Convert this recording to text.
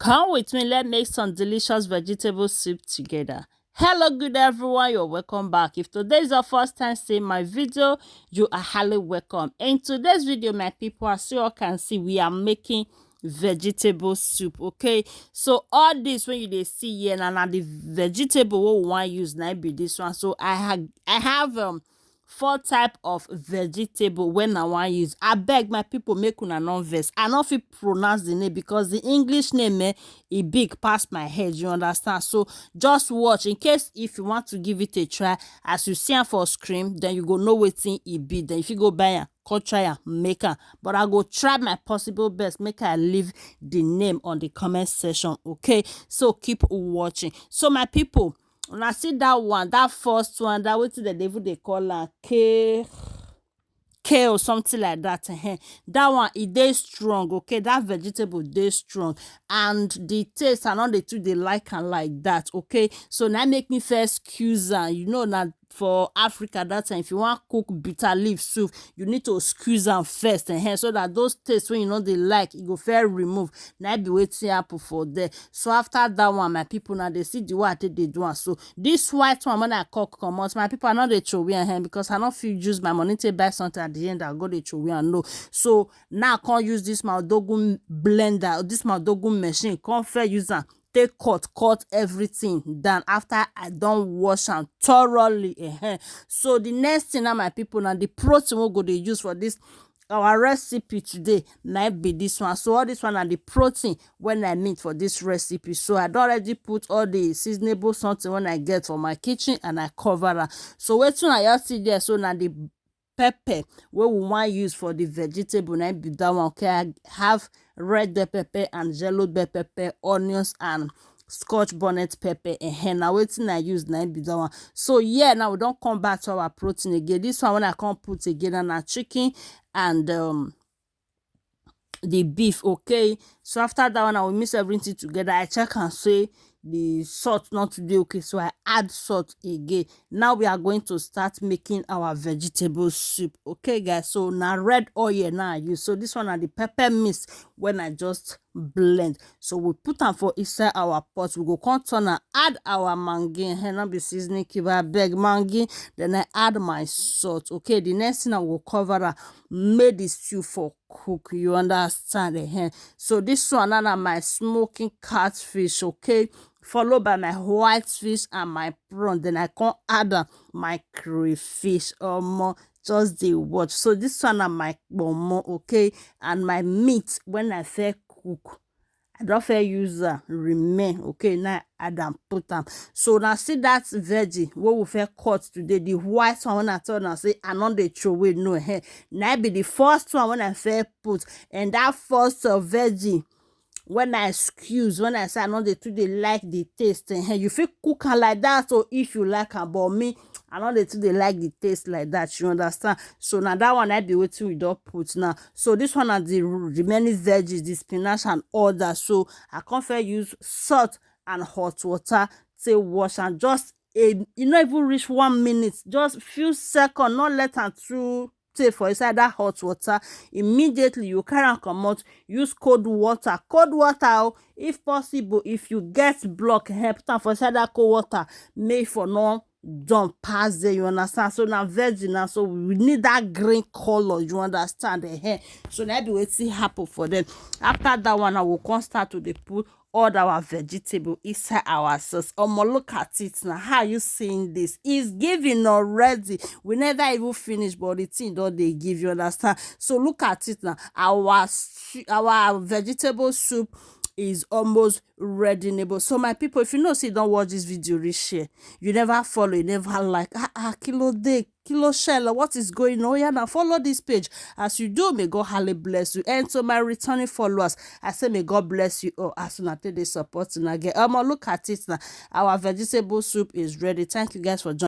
Come with me, let's make some delicious vegetable soup together. Hello good everyone, you're welcome back. If today is your first time seeing my video, you are highly welcome. In today's video, my people, as you all can see, we are making vegetable soup. Okay, so all this when you see here now the vegetable we want use now be this one. So I have 4 type of vegetable when I want use. I beg my people make una non vex. I not fit pronounce the name because the English name e big past my head, you understand? So just watch in case if you want to give it a try. As you see am for screen, then you go know wetin e be. Then if you go buy am, come try am, make am. But I go try my possible best make I leave the name on the comment section. Okay, so keep watching. So my people, when I see that one, that first one, that wetin the devil they call am kale, something like that. That one it dey strong. Okay, that vegetable dey strong, and the taste and all the two they like and like that. Okay, so now make me first excuse am. You know that for Africa that time, if you want cook bitter leaf soup, you need to squeeze them first, so that those tastes when you know they like, it go fair remove. Now be waiting apple for there. So after that one, my people now they see the way I take they do one. So this white one when I cook come out, my people are not they throw away hand because I not feel use my money to buy something at the end I go they throw away and no. So now I can't use this my dogun blender, this my dogun machine. Can't fair use am take cut everything down after I don't wash am thoroughly. So the next thing now my people, now the protein we go dey use for this our recipe today might be this one. So all this one and the protein when I mean for this recipe. So I don already put all the seasonable something when I get from my kitchen and I cover am. So wetin I just see there, so now the pepper what we want use for the vegetable now be that one. Okay, I have red bell pepper and yellow bell pepper, onions and scotch bonnet pepper. And now wetin I use now be that one. So yeah, now we don't come back to our protein again. This one when I can't put together now chicken and the beef. Okay, so after that one I will mix everything together. I check and say the salt not today. Okay, so I add salt again. Now we are going to start making our vegetable soup. Okay guys, so now red oil now I use. So this one are the pepper mix when I just blend. So we put them for inside our pot. We go come turn and add our mangi and not be seasoning cube. I beg mangi, then I add my salt. Okay, the next thing I will cover that made the stew for cook, you understand? So this one now my smoking catfish. Okay, followed by my white fish and my prawn. Then I can add my crayfish or more. Just the watch. So this one are my bomo. Okay, and my meat when I say cook, I don't fair use remain. Okay, now add and put them. So now see that veggie what we fair cut today, the white one when I turn and say I know they throw away no hair. Now be the first one when I fair put, and that first veggie when I excuse, when I say I know they too they like the taste, and you feel cook am like that. So if you like am, but me I know they too they like the taste like that, you understand? So now that one I be waiting we don't put now. So this one are the remaining veggies, the spinach and all that. So I can't fair use salt and hot water to wash and just you not even reach 1 minute, just few seconds, not less than 2 for inside that hot water. Immediately you carry am comot, use cold water if possible. If you get block, put am for inside that cold water, make for no don't pass there, you understand? So now veggie now, so we need that green color, you understand? So now be wetin happen for them. After that one I will come start to dey put all our vegetable inside our sauce. Look at it now. How you seeing this? It's giving already. We never even finish, but the thing don't they give, you understand? So look at it now. Our vegetable soup is almost ready, neighbor. So my people, if you know say don't watch this video, share, you never follow, you never like kilo day kilo shell, what is going on? Yeah, now follow this page. As you do, may God highly bless you. And to my returning followers, I say may God bless you all as soon as they support and again. Look at it now. Our vegetable soup is ready. Thank you guys for joining.